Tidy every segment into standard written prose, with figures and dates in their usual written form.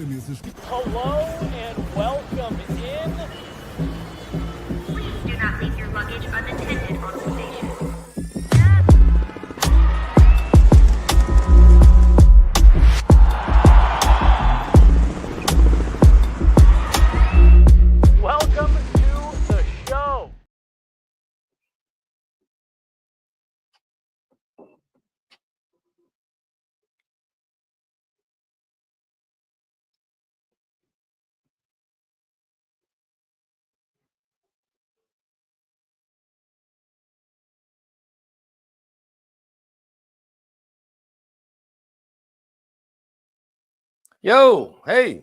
Hello and welcome in. Please do not leave your luggage unattended on the station. Welcome to the show. Yo, hey,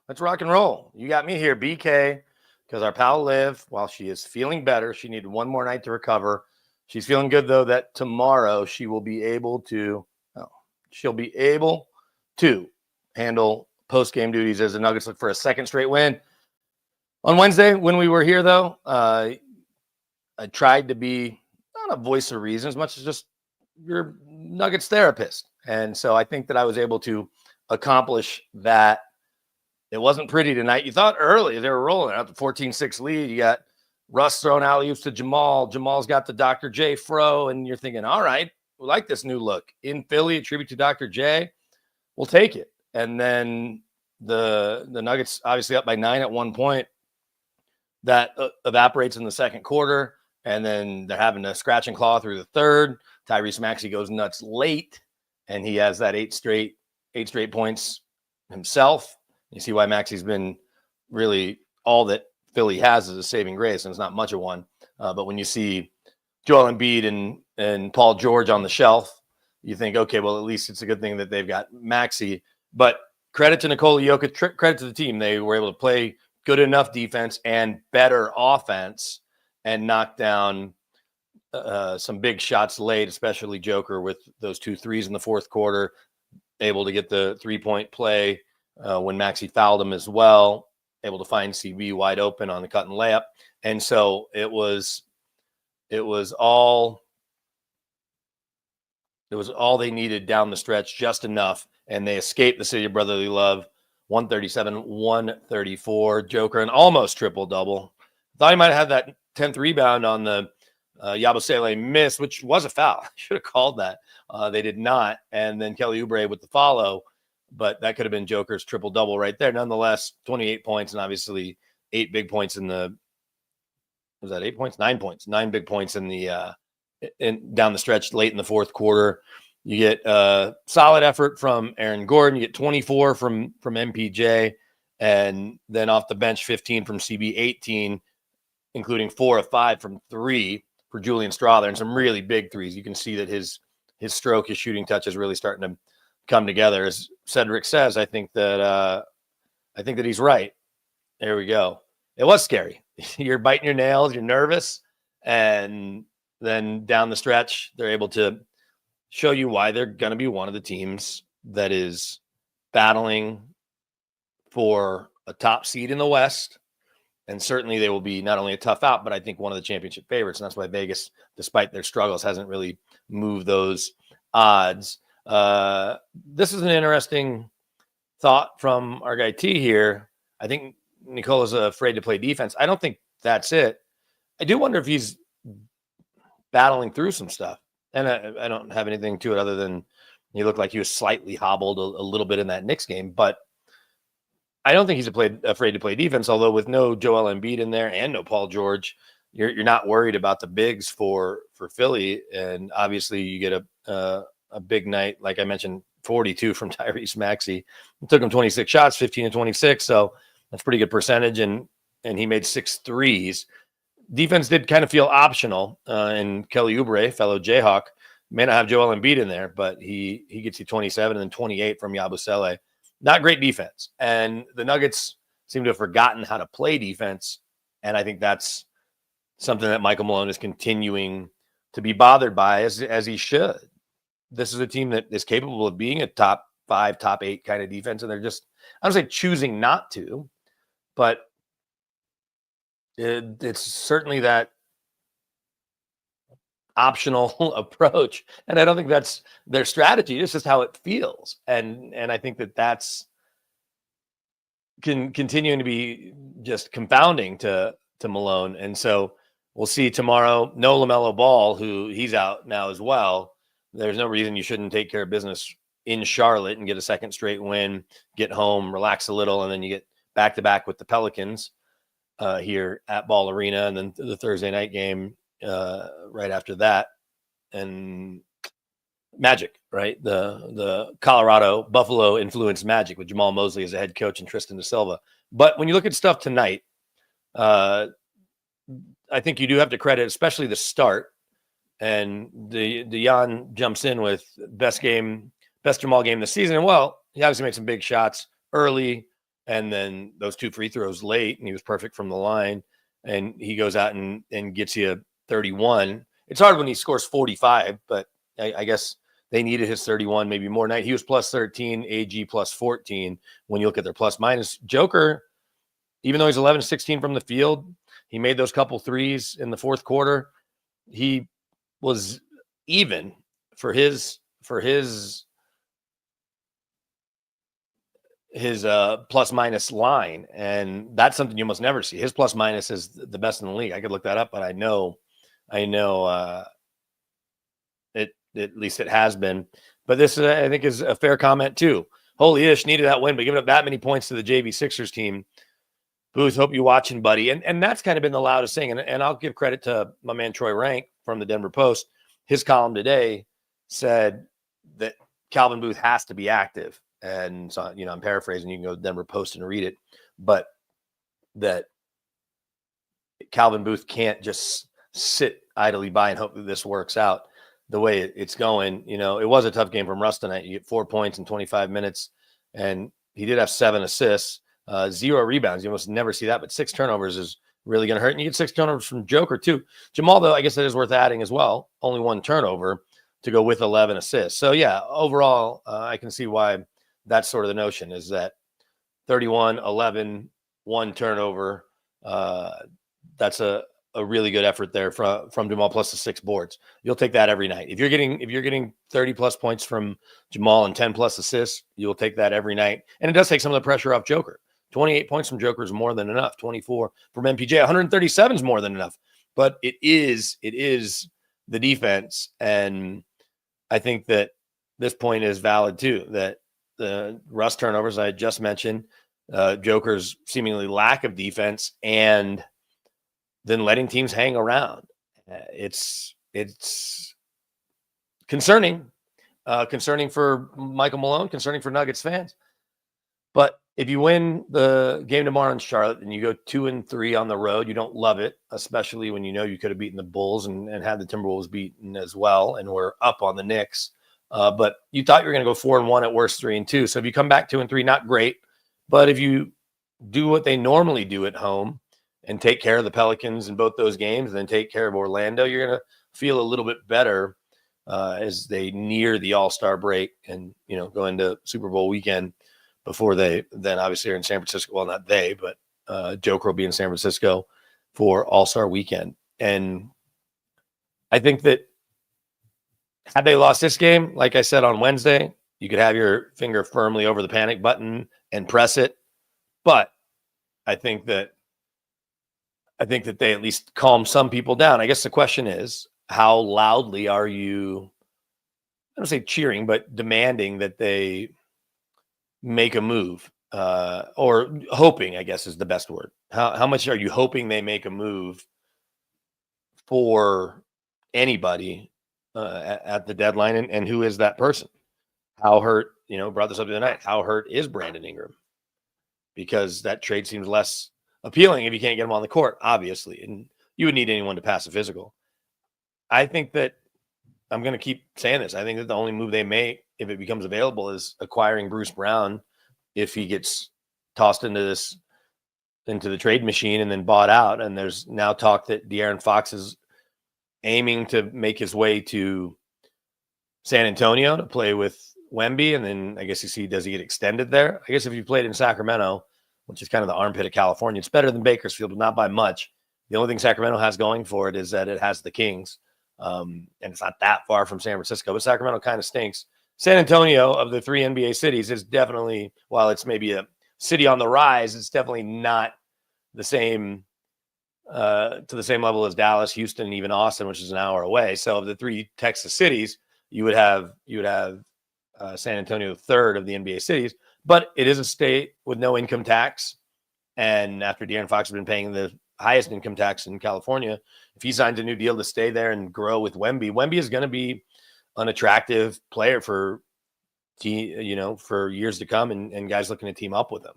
let's rock and roll. You got me here, BK, because our pal Liv, while she is feeling better, she needed one more night to recover. She's feeling good though that tomorrow she will be able to handle post-game duties as the Nuggets look for a second straight win. On Wednesday, when we were here though, I tried to be not a voice of reason as much as just your Nuggets therapist. And so I think that I was able to accomplish that. It wasn't pretty tonight. You thought early they were rolling out the 14-6 lead. You got Russ throwing alley-oops to Jamal. Jamal's got the Dr. J fro, and you're thinking, all right, we like this new look. In Philly, a tribute to Dr. J. We'll take it. And then the Nuggets obviously up by 9 at one point. That evaporates in the second quarter, and then they're having to scratch and claw through the third. Tyrese Maxey goes nuts late, and he has that eight straight points himself. You see why Maxey's been really all that Philly has is a saving grace, and it's not much of one. But when you see Joel Embiid and Paul George on the shelf, you think, okay, well, at least it's a good thing that they've got Maxey. But credit to Nikola Jokic, credit to the team. They were able to play good enough defense and better offense and knock down some big shots late, especially Joker with those 2 threes in the fourth quarter, able to get the 3-point play when Maxey fouled him as well, able to find CB wide open on the cut and layup. And so it was all they needed down the stretch, just enough. And they escaped the city of brotherly love, 137-134. Joker, an almost triple-double. Thought he might have had that 10th rebound on the Yabusele miss, which was a foul. Should have called that. They did not. And then Kelly Oubre with the follow, but that could have been Joker's triple-double right there. Nonetheless, 28 points and obviously 8 big points in the – was that 8 points? 9 points. 9 big points in the down the stretch late in the fourth quarter. You get solid effort from Aaron Gordon. You get 24 from MPJ, and then off the bench, 15 from CB, 18, including 4 of 5 from 3 for Julian Strawther, and some really big threes. You can see that his stroke, his shooting touch is really starting to come together. As Cedric says, I think that he's right. There we go. It was scary. You're biting your nails. You're nervous, and then down the stretch, they're able to show you why they're going to be one of the teams that is battling for a top seed in the West. And certainly they will be not only a tough out, but I think one of the championship favorites. And that's why Vegas, despite their struggles, hasn't really moved those odds. This is an interesting thought from our guy T here. I think Nicola's afraid to play defense. I don't think that's it. I do wonder if he's battling through some stuff. And I don't have anything to it other than he looked like he was slightly hobbled a little bit in that Knicks game. But I don't think he's afraid to play defense, although with no Joel Embiid in there and no Paul George, you're not worried about the bigs for Philly. And obviously you get a big night, like I mentioned, 42 from Tyrese Maxey. It took him 26 shots, 15 and 26. So that's pretty good percentage. And he made 6 threes. Defense did kind of feel optional. And Kelly Oubre, fellow Jayhawk, may not have Joel Embiid in there, but he gets you 27 and then 28 from Yabusele. Not great defense. And the Nuggets seem to have forgotten how to play defense. And I think that's something that Michael Malone is continuing to be bothered by, as he should. This is a team that is capable of being a top 5, top 8 kind of defense. And they're just, I don't say choosing not to, but it's certainly that optional approach. And I don't think that's their strategy. It's just how it feels. And I think that that's continuing to be just confounding to Malone. And so we'll see tomorrow. No LaMelo Ball, who he's out now as well. There's no reason you shouldn't take care of business in Charlotte and get a second straight win, get home, relax a little, and then you get back to back with the Pelicans here at Ball Arena, and then the Thursday night game right after that, and Magic, right? The Colorado Buffalo influenced Magic with Jamal Mosley as a head coach and Tristan da Silva. But when you look at stuff tonight, I think you do have to credit, especially the start. And the Jan jumps in with best Jamal game this season. And well, he obviously made some big shots early, and then those 2 free throws late, and he was perfect from the line. And he goes out and gets you 31. It's hard when he scores 45, but I guess they needed his 31, maybe more night. He was plus 13, AG plus 14 when you look at their plus minus. Joker, even though he's 11-16 from the field, he made those couple threes in the fourth quarter. He was even for his plus minus line, and that's something you must never see. His plus minus is the best in the league. I could look that up, but I know it, at least it has been. But this I think is a fair comment too. Holy ish, needed that win, but giving up that many points to the JV Sixers team. Booth, hope you're watching, buddy. And that's kind of been the loudest thing. And I'll give credit to my man Troy Rank from the Denver Post. His column today said that Calvin Booth has to be active. And so, I'm paraphrasing. You can go to Denver Post and read it. But that Calvin Booth can't just sit idly by and hope that this works out the way it's going. It was a tough game from Russ tonight. You get 4 points in 25 minutes, and he did have 7 assists. 0 rebounds. You almost never see that, but 6 turnovers is really going to hurt. And you get 6 turnovers from Joker too. Jamal, though, I guess that is worth adding as well. Only 1 turnover to go with 11 assists. So yeah, overall, I can see why that's sort of the notion, is that 31, 11, 1 turnover. That's a really good effort there from Jamal, plus the 6 boards. You'll take that every night. If you're getting 30 plus points from Jamal and 10 plus assists, you'll take that every night. And it does take some of the pressure off Joker. 28 points from Joker is more than enough. 24 from MPJ, 137 is more than enough. But it is the defense, and I think that this point is valid too. That the Russ turnovers I just mentioned, Joker's seemingly lack of defense, and then letting teams hang around. It's concerning, concerning for Michael Malone, concerning for Nuggets fans. But if you win the game tomorrow in Charlotte and you go 2-3 on the road, you don't love it, especially when you could have beaten the Bulls and had the Timberwolves beaten as well, and we're up on the Knicks. But you thought you were going to go 4-1 at worst, 3-2. So if you come back 2-3, not great. But if you do what they normally do at home and take care of the Pelicans in both those games, and then take care of Orlando, you're going to feel a little bit better as they near the All-Star break and, go into Super Bowl weekend before they then obviously are in San Francisco. Well, not they, but Joker will be in San Francisco for All-Star weekend. And I think that had they lost this game, like I said on Wednesday, you could have your finger firmly over the panic button and press it. But I think that they at least calm some people down. I guess the question is, how loudly are you, I don't say cheering, but demanding that they make a move, or hoping, I guess is the best word. How much are you hoping they make a move for anybody at the deadline? And who is that person? How hurt, brought this up the other night, how hurt is Brandon Ingram? Because that trade seems less appealing if you can't get him on the court, obviously. And you would need anyone to pass a physical. I think that I'm going to keep saying this. I think that the only move they make, if it becomes available, is acquiring Bruce Brown if he gets tossed into the trade machine and then bought out. And there's now talk that De'Aaron Fox is aiming to make his way to San Antonio to play with Wemby. And then I guess does he get extended there? I guess if you played in Sacramento, which is kind of the armpit of California, it's better than Bakersfield, but not by much. The only thing Sacramento has going for it is that it has the Kings. And it's not that far from San Francisco, but Sacramento kind of stinks. San Antonio, of the 3 NBA cities, is definitely, while it's maybe a city on the rise. It's definitely not the same to the same level as Dallas, Houston, even Austin, which is an hour away. So of the 3 Texas cities, you would have San Antonio third of the NBA cities, but it is a state with no income tax. And after De'Aaron Fox has been paying the highest income tax in California, if he signs a new deal to stay there and grow with Wemby is going to be an attractive player for years to come, and guys looking to team up with him.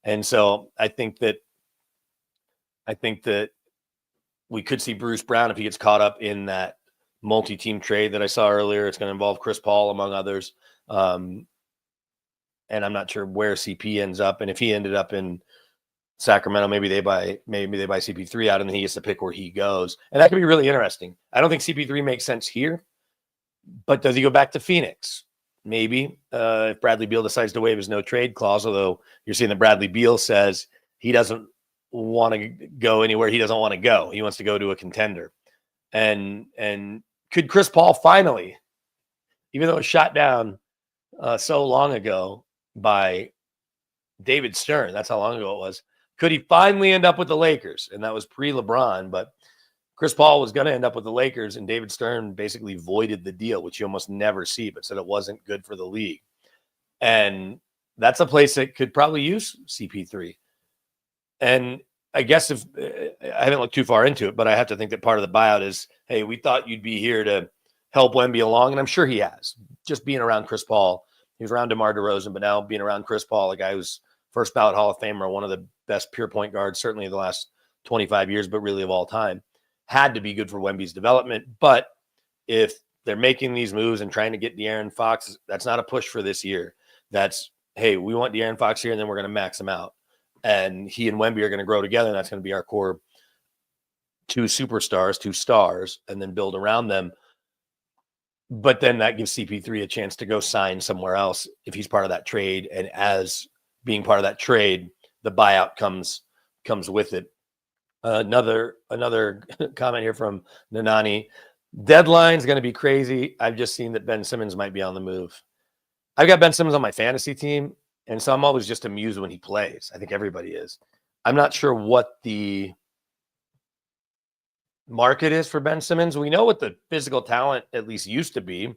And so I think that we could see Bruce Brown if he gets caught up in that multi-team trade that I saw earlier. It's going to involve Chris Paul, among others. And I'm not sure where CP ends up. And if he ended up in Sacramento, maybe they buy CP3 out, and then he gets to pick where he goes. And that could be really interesting. I don't think CP3 makes sense here, but does he go back to Phoenix? Maybe if Bradley Beal decides to waive his no trade clause, although you're seeing that Bradley Beal says he doesn't want to go anywhere he doesn't want to go. He wants to go to a contender. And could Chris Paul finally, even though it was shot down so long ago by David Stern, that's how long ago it was, could he finally end up with the Lakers? And that was pre-LeBron, but Chris Paul was going to end up with the Lakers, and David Stern basically voided the deal, which you almost never see, but said it wasn't good for the league. And that's a place that could probably use CP3. And I guess if I haven't looked too far into it, but I have to think that part of the buyout is, hey, we thought you'd be here to help Wemby along. And I'm sure he has, just being around Chris Paul. He was around DeMar DeRozan, but now being around Chris Paul, a guy who's first ballot Hall of Famer, one of the best pure point guards, certainly in the last 25 years, but really of all time, had to be good for Wemby's development. But if they're making these moves and trying to get De'Aaron Fox, that's not a push for this year. That's, hey, we want De'Aaron Fox here, and then we're going to max him out. And he and Wemby are going to grow together, and that's going to be our core 2 superstars, 2 stars, and then build around them. But then that gives CP3 a chance to go sign somewhere else if he's part of that trade. And as being part of that trade, the buyout comes with it. Another comment here from Nanani. Deadline's going to be crazy. I've just seen that Ben Simmons might be on the move. I've got Ben Simmons on my fantasy team, and so I'm always just amused when he plays. I think everybody is. I'm not sure what the market is for Ben Simmons. We know what the physical talent at least used to be.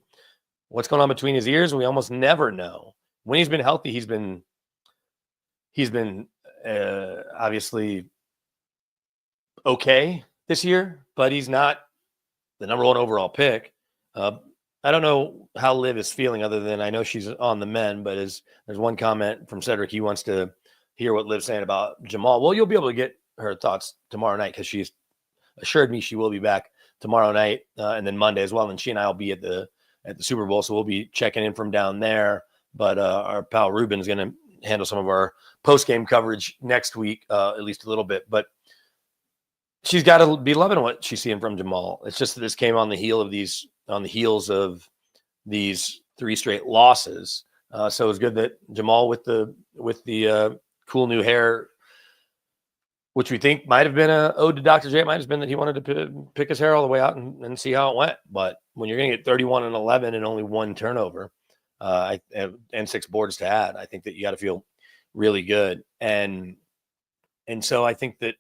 What's going on between his ears, we almost never know. When he's been healthy, he's been obviously okay this year, but he's not the number 1 overall pick. I don't know how Liv is feeling, other than I know she's on the men, but there's one comment from Cedric. He wants to hear what Liv's saying about Jamal. Well, you'll be able to get her thoughts tomorrow night, because she's assured me she will be back tomorrow night and then Monday as well. And she and I will be at the Super Bowl, so we'll be checking in from down there. But our pal Ruben's going to handle some of our post-game coverage next week, at least a little bit. But she's got to be loving what she's seeing from Jamal. It's just that this came on the heels of these 3 straight losses. So it's good that Jamal with the cool new hair, which we think might have been a ode to Dr. J. It might have been that he wanted to pick his hair all the way out and see how it went. But when you're going to get 31 and 11 and only 1 turnover and 6 boards to add, I think that you got to feel really good. And so I think that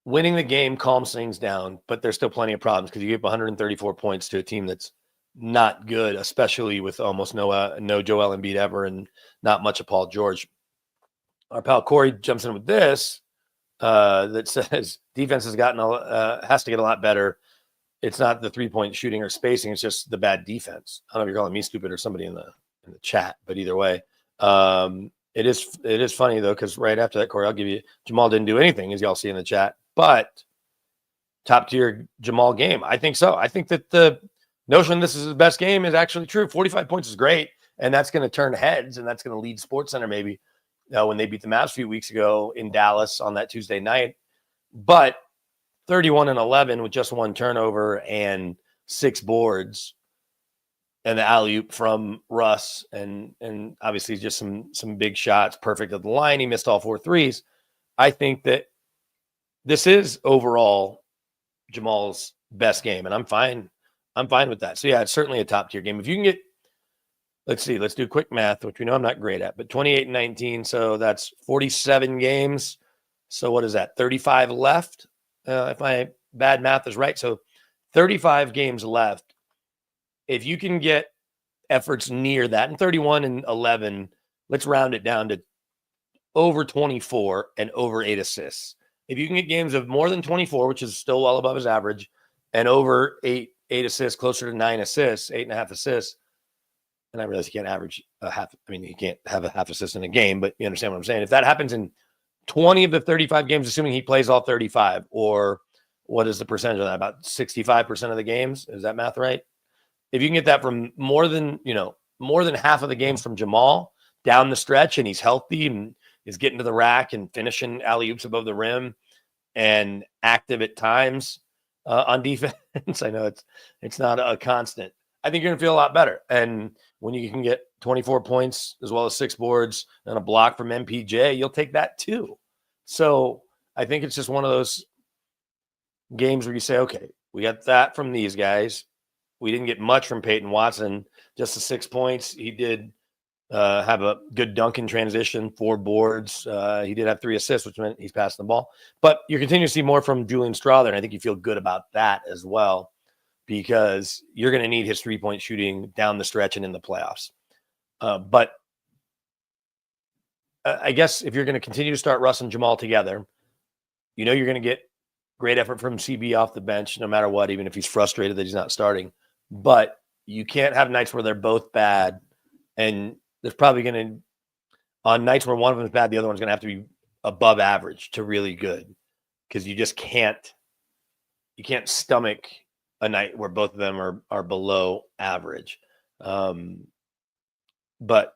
winning the game calms things down, but there's still plenty of problems, because you give 134 points to a team that's not good, especially with almost no Joel Embiid ever and not much of Paul George. Our pal Corey jumps in with this that says defense has to get a lot better. It's not the 3-point shooting or spacing; it's just the bad defense. I don't know if you're calling me stupid or somebody in the chat, but either way, it is funny though, because right after that, Corey, I'll give you Jamal didn't do anything, as y'all see in the chat, but top tier Jamal game. I think so. I think that the notion this is his best game is actually true. 45 points is great, and that's going to turn heads, and that's going to lead SportsCenter maybe when they beat the Mavs a few weeks ago in Dallas on that Tuesday night. But 31 and 11 with just 1 turnover and 6 boards, and the alley-oop from Russ, and obviously just some big shots, perfect at the line. He missed all 4 threes. I think that this is overall Jamal's best game, and I'm fine with that. So yeah, it's certainly a top tier game. If you can get let's see. Let's do quick math, which we know I'm not great at, but 28 and 19. So that's 47 games. So what is that? 35 left. If my bad math is right. So 35 games left. If you can get efforts near that, and 31 and 11, let's round it down to over 24 and over 8 assists. If you can get games of more than 24, which is still well above his average, and over eight assists, closer to 9 assists, 8.5 assists, and I realize you can't average a half. I mean, you can't have a half assist in a game, but you understand what I'm saying. If that happens in 20 of the 35 games, assuming he plays all 35, or what is the percentage of that? About 65% of the games. Is that math right? If you can get that from more than half of the games from Jamal down the stretch, and he's healthy and is getting to the rack and finishing alley-oops above the rim and active at times on defense. I know it's not a constant. I think you're going to feel a lot better. And when you can get 24 points as well as 6 boards and a block from MPJ, you'll take that too. So I think it's just one of those games where you say, okay, we got that from these guys. We didn't get much from Peyton Watson, just the 6 points. He did have a good dunk in transition, 4 boards. He did have 3 assists, which meant he's passing the ball. But you continue to see more from Julian Strawther, and I think you feel good about that as well, because you're going to need his 3-point shooting down the stretch and in the playoffs. But I guess if you're going to continue to start Russ and Jamal together, you're going to get great effort from CB off the bench no matter what, even if he's frustrated that he's not starting. But you can't have nights where they're both bad, and there's probably going to, on nights where one of them is bad, the other one's going to have to be above average to really good, because you just can't stomach a night where both of them are below average. But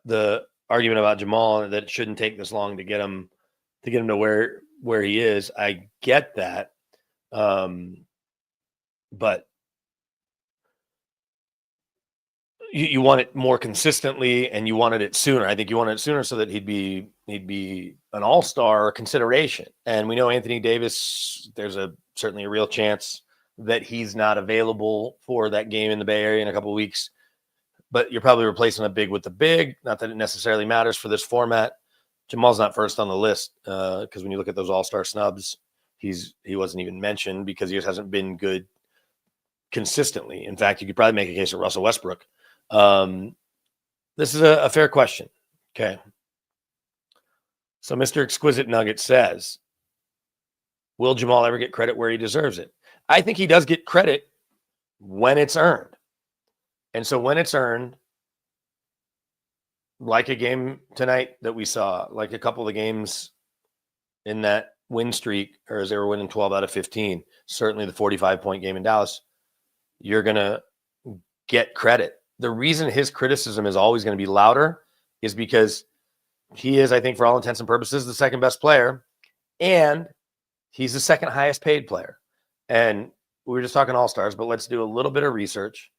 the argument about Jamal, that it shouldn't take this long to get him to where he is, I get that. But you want it more consistently, and you wanted it sooner. I think you wanted it sooner so that he'd be an all-star consideration. And we know Anthony Davis, there's certainly a real chance that he's not available for that game in the Bay Area in a couple of weeks. But you're probably replacing a big with the big. Not that it necessarily matters for this format. Jamal's not first on the list, because when you look at those all-star snubs, he wasn't even mentioned because he just hasn't been good consistently. In fact, you could probably make a case of Russell Westbrook. This is a fair question. Okay. So Mr. Exquisite Nugget says, will Jamal ever get credit where he deserves it? I think he does get credit when it's earned. And so when it's earned, like a game tonight that we saw, like a couple of games in that win streak, or as they were winning 12 out of 15, certainly the 45-point game in Dallas, you're going to get credit. The reason his criticism is always going to be louder is because he is, I think, for all intents and purposes, the second best player, and he's the second highest paid player. And we were just talking all-stars, but let's do a little bit of research.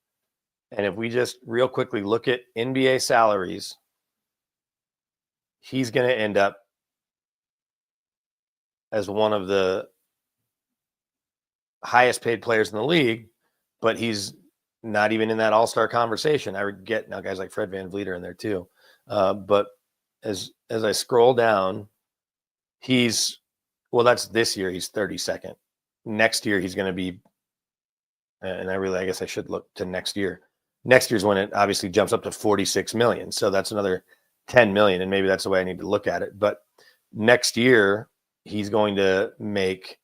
And if we just real quickly look at NBA salaries, he's going to end up as one of the highest paid players in the league, but he's not even in that all-star conversation. I get now guys like Fred VanVleet are in there too. But as I scroll down, that's this year, he's 32nd. Next year, he's going to be, and I guess I should look to next year. Next year's when it obviously jumps up to 46 million. So that's another 10 million. And maybe that's the way I need to look at it. But next year, he's going to make,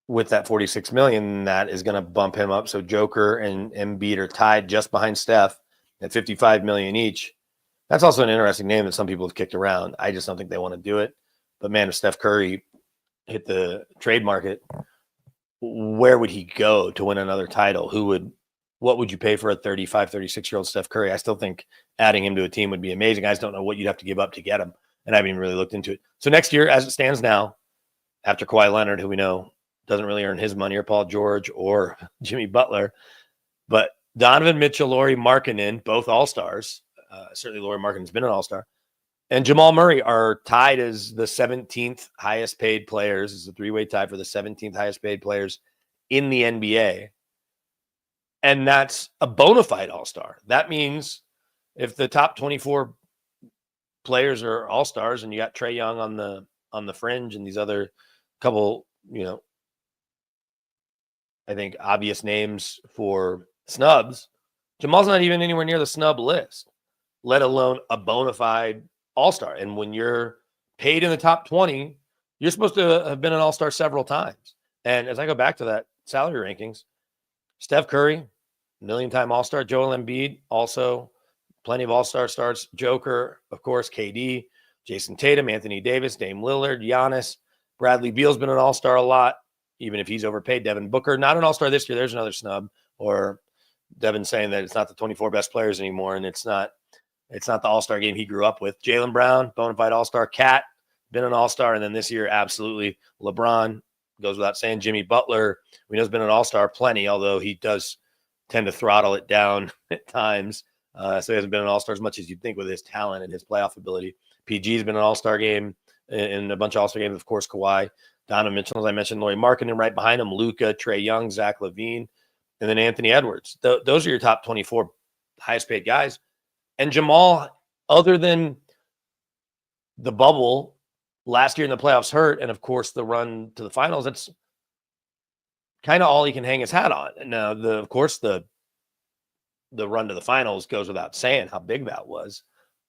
with that 46 million, that is going to bump him up. So Joker and Embiid are tied just behind Steph at 55 million each. That's also an interesting name that some people have kicked around. I just don't think they want to do it. But man, if Steph Curry hit the trade market, where would he go to win another title? What would you pay for a 35, 36-year-old Steph Curry? I still think adding him to a team would be amazing. I just don't know what you'd have to give up to get him. And I haven't even really looked into it. So next year, as it stands now, after Kawhi Leonard, who we know doesn't really earn his money, or Paul George or Jimmy Butler, but Donovan Mitchell, Lauri Markkanen, both all-stars. Certainly Lauri Markkanen's been an all-star. And Jamal Murray are tied as the 17th highest paid players. It's a 3-way tie for the 17th highest paid players in the NBA. And that's a bona fide all-star. That means if the top 24 players are all-stars and you got Trae Young on the fringe and these other couple, I think obvious names for snubs, Jamal's not even anywhere near the snub list, let alone a bona fide all-star. And when you're paid in the top 20, you're supposed to have been an all-star several times. And as I go back to that salary rankings, Steph Curry, million-time all-star. Joel Embiid, also plenty of all-star starts. Joker, of course, KD, Jason Tatum, Anthony Davis, Dame Lillard, Giannis. Bradley Beal's been an all-star a lot, even if he's overpaid. Devin Booker, not an all-star this year. There's another snub. Or Devin saying that it's not the 24 best players anymore, and it's not the all-star game he grew up with. Jaylen Brown, bona fide all-star. Cat, been an all-star. And then this year, absolutely, LeBron, goes without saying. Jimmy Butler, we know has been an all-star plenty, although he does tend to throttle it down at times. So he hasn't been an all-star as much as you'd think with his talent and his playoff ability. PG's been an all-star game in a bunch of all-star games. Of course, Kawhi, Donovan Mitchell, as I mentioned, Lauri Markkanen right behind him, Luka, Trae Young, Zach LaVine, and then Anthony Edwards. Those are your top 24 highest paid guys. And Jamal, other than the bubble last year in the playoffs hurt, and of course the run to the finals, that's kind of all he can hang his hat on. And now, of course, the run to the finals goes without saying how big that was.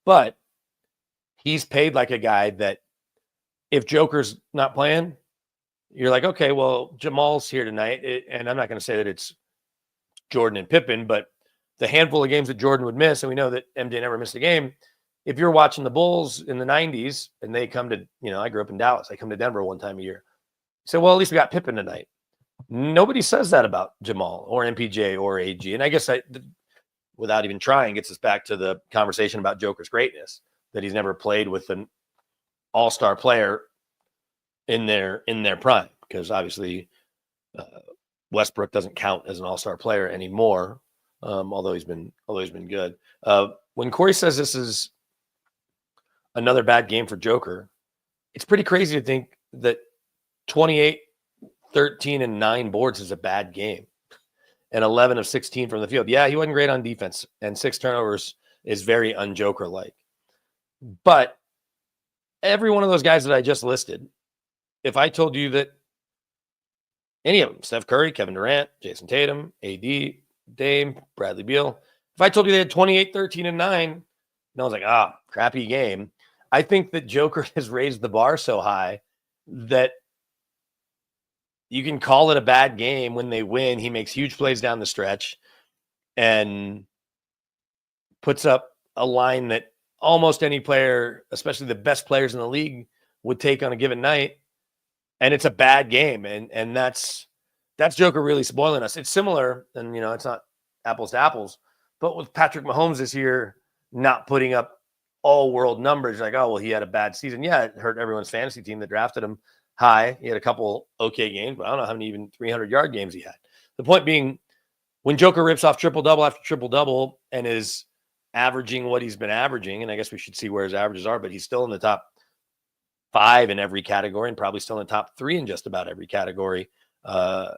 But he's paid like a guy that if Joker's not playing, you're like, okay, well, Jamal's here tonight. And I'm not going to say that it's Jordan and Pippen, but the handful of games that Jordan would miss, and we know that MJ never missed a game. If you're watching the Bulls in the 90s and they come to, I grew up in Dallas. I come to Denver one time a year. So, well, at least we got Pippen tonight. Nobody says that about Jamal or MPJ or AG. And I guess without even trying, gets us back to the conversation about Joker's greatness, that he's never played with an all-star player in their prime, because obviously Westbrook doesn't count as an all-star player anymore, although he's been good. When Corey says this is another bad game for Joker, it's pretty crazy to think that 28, 13, and 9 boards is a bad game, and 11 of 16 from the field. Yeah, he wasn't great on defense, and 6 turnovers is very un-Joker-like. But every one of those guys that I just listed, if I told you that any of them, Steph Curry, Kevin Durant, Jason Tatum, AD, Dame, Bradley Beal, if I told you they had 28, 13, and 9, and I was like, crappy game. I think that Joker has raised the bar so high that you can call it a bad game when they win. He makes huge plays down the stretch and puts up a line that almost any player, especially the best players in the league, would take on a given night. And it's a bad game. And that's Joker really spoiling us. It's similar, and it's not apples to apples, but with Patrick Mahomes this year not putting up all world numbers, like, oh, well, he had a bad season. Yeah, it hurt everyone's fantasy team that drafted him high. He had a couple okay games, but I don't know how many even 300-yard games he had. The point being, when Joker rips off triple-double after triple-double and is averaging what he's been averaging, and I guess we should see where his averages are, but he's still in the top 5 in every category and probably still in the top 3 in just about every category. And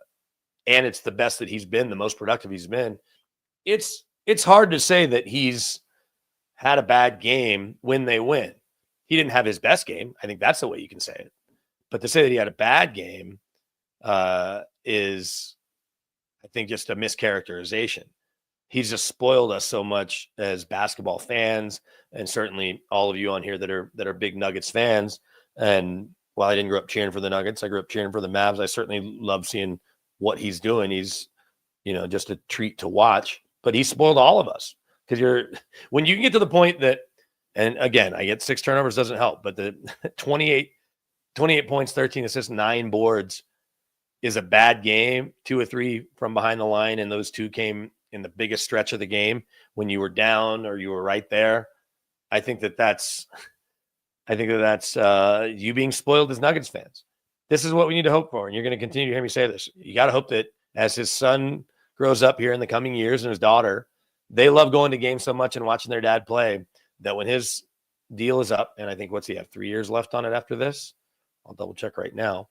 it's the best that he's been, the most productive he's been. It's hard to say that he's had a bad game when they win. He didn't have his best game. I think that's the way you can say it. But to say that he had a bad game is, I think, just a mischaracterization. He's just spoiled us so much as basketball fans, and certainly all of you on here that are big Nuggets fans. And while I didn't grow up cheering for the Nuggets, I grew up cheering for the Mavs. I certainly love seeing what he's doing. He's, just a treat to watch. But he spoiled all of us, because when you can get to the point that, and again, I get 6 turnovers doesn't help, but the 28 points, 13 assists, 9 boards is a bad game. 2 or 3 from behind the line, and those 2 came in the biggest stretch of the game when you were down or you were right there. I think that's you being spoiled as Nuggets fans. This is what we need to hope for, and you're going to continue to hear me say this. You got to hope that as his son grows up here in the coming years, and his daughter, they love going to games so much and watching their dad play, that when his deal is up, and I think, what's he have, 3 years left on it after this? I'll double check right now.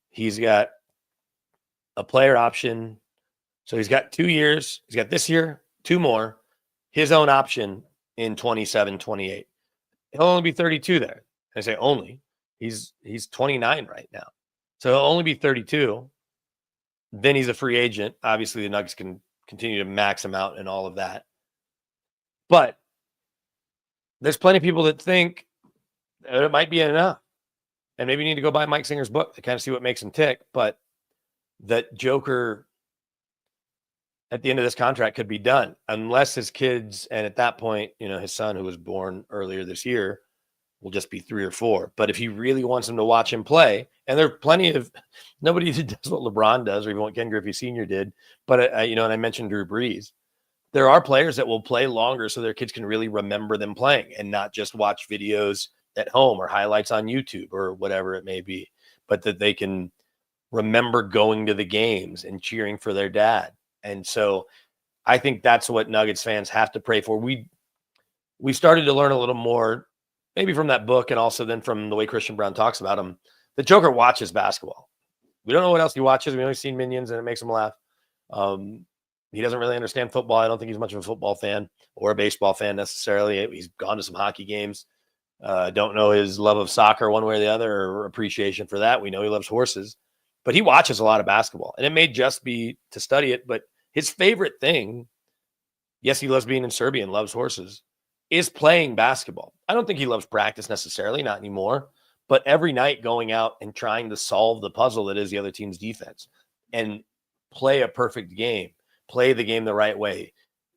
He's got a player option. So he's got 2 years. He's got this year, 2 more, his own option in 27, 28. He'll only be 32 there. I say only. He's 29 right now. So he'll only be 32. Then he's a free agent. Obviously, the Nuggets can continue to max him out and all of that. But there's plenty of people that think that it might be enough. And maybe you need to go buy Mike Singer's book to kind of see what makes him tick. But that Joker at the end of this contract could be done unless his kids, and at that point, his son who was born earlier this year will just be 3 or 4. But if he really wants him to watch him play, and there are plenty of nobody does what LeBron does, or even what Ken Griffey Sr. did. But and I mentioned Drew Brees. There are players that will play longer so their kids can really remember them playing and not just watch videos at home or highlights on YouTube or whatever it may be, but that they can remember going to the games and cheering for their dad. And so I think that's what Nuggets fans have to pray for. We started to learn a little more, maybe from that book and also then from the way Christian Brown talks about him. The Joker watches basketball. We don't know what else he watches. We've only seen Minions and it makes him laugh. He doesn't really understand football. I don't think he's much of a football fan or a baseball fan necessarily. He's gone to some hockey games. Don't know his love of soccer one way or the other or appreciation for that. We know he loves horses, but he watches a lot of basketball. And it may just be to study it, but his favorite thing, yes, he loves being in Serbia and loves horses, is playing basketball. I don't think he loves practice necessarily, not anymore, but every night going out and trying to solve the puzzle that is the other team's defense and play a perfect game, play the game the right way,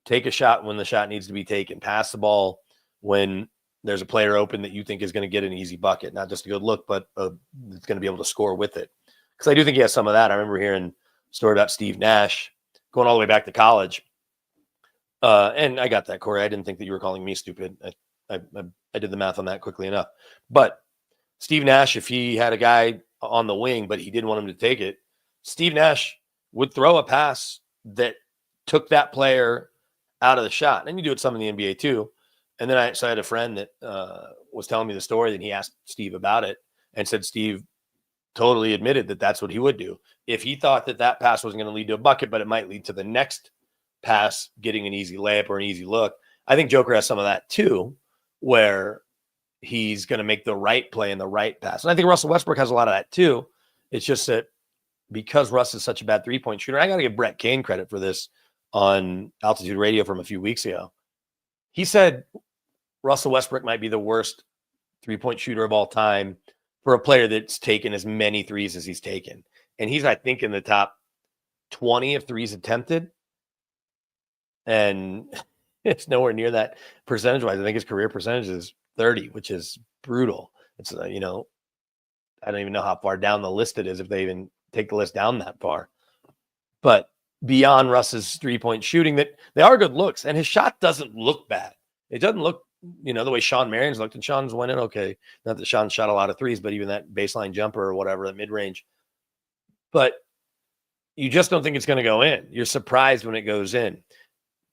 take a shot when the shot needs to be taken, pass the ball when there's a player open that you think is going to get an easy bucket, not just a good look, but it's going to be able to score with it. Because I do think he has some of that. I remember hearing a story about Steve Nash going all the way back to college. And I got that, Corey. I didn't think that you were calling me stupid. I did the math on that quickly enough. But Steve Nash, if he had a guy on the wing, but he didn't want him to take it, Steve Nash would throw a pass that took that player out of the shot. And you do it some in the NBA too. And then I had a friend that was telling me the story, and he asked Steve about it and said Steve totally admitted that that's what he would do. If he thought that pass wasn't going to lead to a bucket, but it might lead to the next pass getting an easy layup or an easy look. I think Joker has some of that too, where he's going to make the right play and the right pass. And I think Russell Westbrook has a lot of that too. It's just that because Russ is such a bad three-point shooter, I got to give Brett Kane credit for this on Altitude Radio from a few weeks ago. He said Russell Westbrook might be the worst three-point shooter of all time for a player that's taken as many threes as he's taken. And he's, I think, in the top 20 of threes attempted. And it's nowhere near that percentage-wise. I think his career percentage is 30, which is brutal. It's, I don't even know how far down the list it is if they even take the list down that far. But beyond Russ's three-point shooting, that they are good looks, and his shot doesn't look bad. It doesn't look, the way Sean Marion's looked, and Sean's went in okay. Not that Sean shot a lot of threes, but even that baseline jumper or whatever, that mid-range. But you just don't think it's going to go in. You're surprised when it goes in.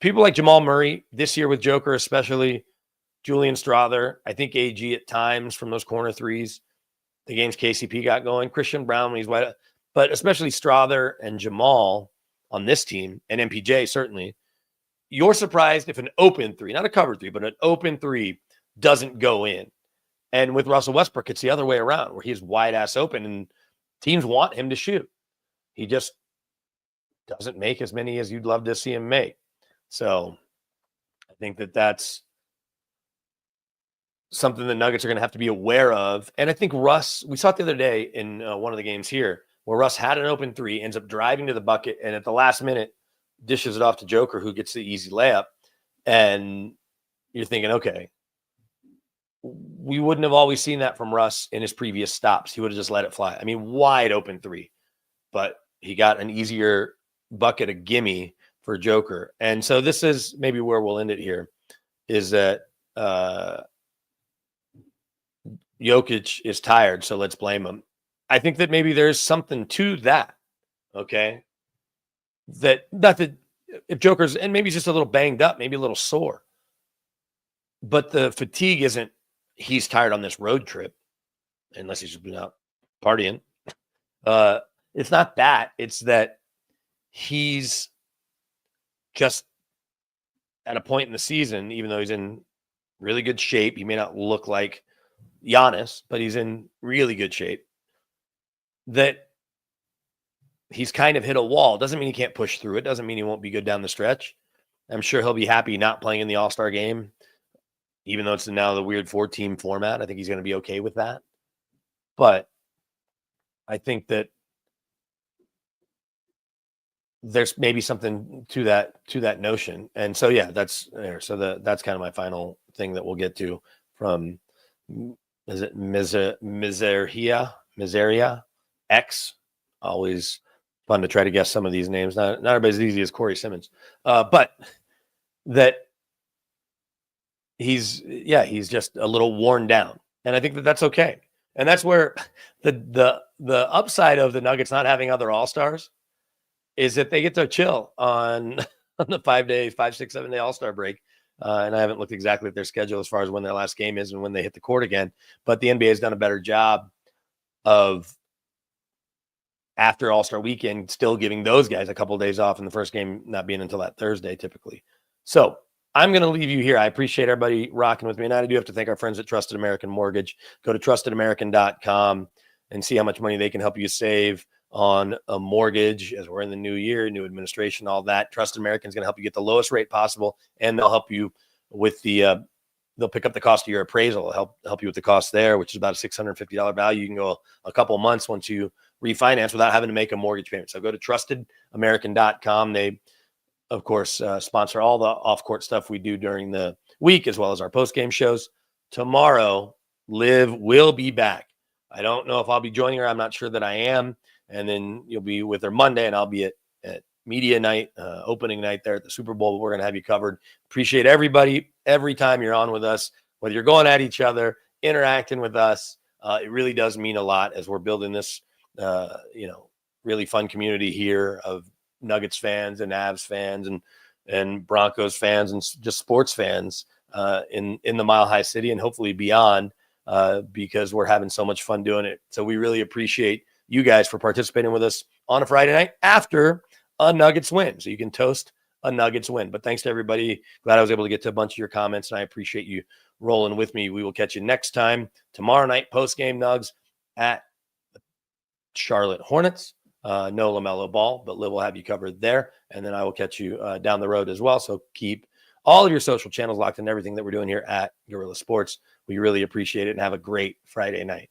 People like Jamal Murray this year with Joker, especially Julian Strawther, I think AG at times from those corner threes, the games KCP got going, Christian Brown when he's wide, but especially Strawther and Jamal on this team, and MPJ certainly, you're surprised if an open three, not a cover three, but an open three doesn't go in. And with Russell Westbrook, it's the other way around, where he's wide ass open and teams want him to shoot. He just doesn't make as many as you'd love to see him make. So I think that's something the Nuggets are going to have to be aware of. And I think Russ, we saw it the other day in one of the games here, where Russ had an open three, ends up driving to the bucket, and at the last minute dishes it off to Joker, who gets the easy layup. And you're thinking, okay, we wouldn't have always seen that from Russ in his previous stops. He would have just let it fly. I mean, wide open three, but he got an easier bucket, a gimme for Joker. And so this is maybe where we'll end it here, is that Jokic is tired, so let's blame him. I think that maybe there's something to that, okay? That not that if Joker's, and maybe he's just a little banged up, maybe a little sore, but the fatigue isn't he's tired on this road trip, unless he's just been out partying. It's not that. It's that he's just at a point in the season, even though he's in really good shape. He may not look like Giannis, but he's in really good shape. That he's kind of hit a wall. Doesn't mean he can't push through it. Doesn't mean he won't be good down the stretch. I'm sure he'll be happy not playing in the All-Star game, even though it's now the weird 4-team format. I think he's going to be okay with that. But I think that there's maybe something to that notion. And so, yeah, that's there. So that's kind of my final thing that we'll get to from, is it Miseria X? Always fun to try to guess some of these names. Not everybody's as easy as Corey Simmons, but that he's just a little worn down, and I think that that's okay. And that's where the upside of the Nuggets not having other All-Stars is that they get to chill on the 5, 6, 7 day All-Star break. And I haven't looked exactly at their schedule as far as when their last game is and when they hit the court again. But the NBA has done a better job of, after All-Star weekend, still giving those guys a couple of days off, and the first game not being until that Thursday typically. So I'm going to leave you here. I appreciate everybody rocking with me. And I do have to thank our friends at Trusted American Mortgage. Go to trustedamerican.com and see how much money they can help you save on a mortgage as we're in the new year, new administration, all that. Trusted American is going to help you get the lowest rate possible, and they'll help you with the they'll pick up the cost of your appraisal, help you with the cost there, which is about a $650 value. You can go a couple of months once you refinance without having to make a mortgage payment. So go to trustedamerican.com. They, of course, sponsor all the off-court stuff we do during the week, as well as our post-game shows. Tomorrow, Liv will be back. I don't know if I'll be joining her. I'm not sure that I am. And then you'll be with her Monday, and I'll be at media night, opening night there at the Super Bowl. We're going to have you covered. Appreciate everybody every time you're on with us, whether you're going at each other, interacting with us. It really does mean a lot as we're building this, really fun community here of Nuggets fans and Avs fans and Broncos fans and just sports fans in the Mile High City and hopefully beyond, because we're having so much fun doing it. So we really appreciate you guys for participating with us on a Friday night after a Nuggets win. So you can toast a Nuggets win. But thanks to everybody. Glad I was able to get to a bunch of your comments, and I appreciate you rolling with me. We will catch you next time, tomorrow night, post-game Nugs at Charlotte Hornets. No LaMelo Ball, but Liv will have you covered there. And then I will catch you down the road as well. So keep all of your social channels locked in everything that we're doing here at Guerrilla Sports. We really appreciate it, and have a great Friday night.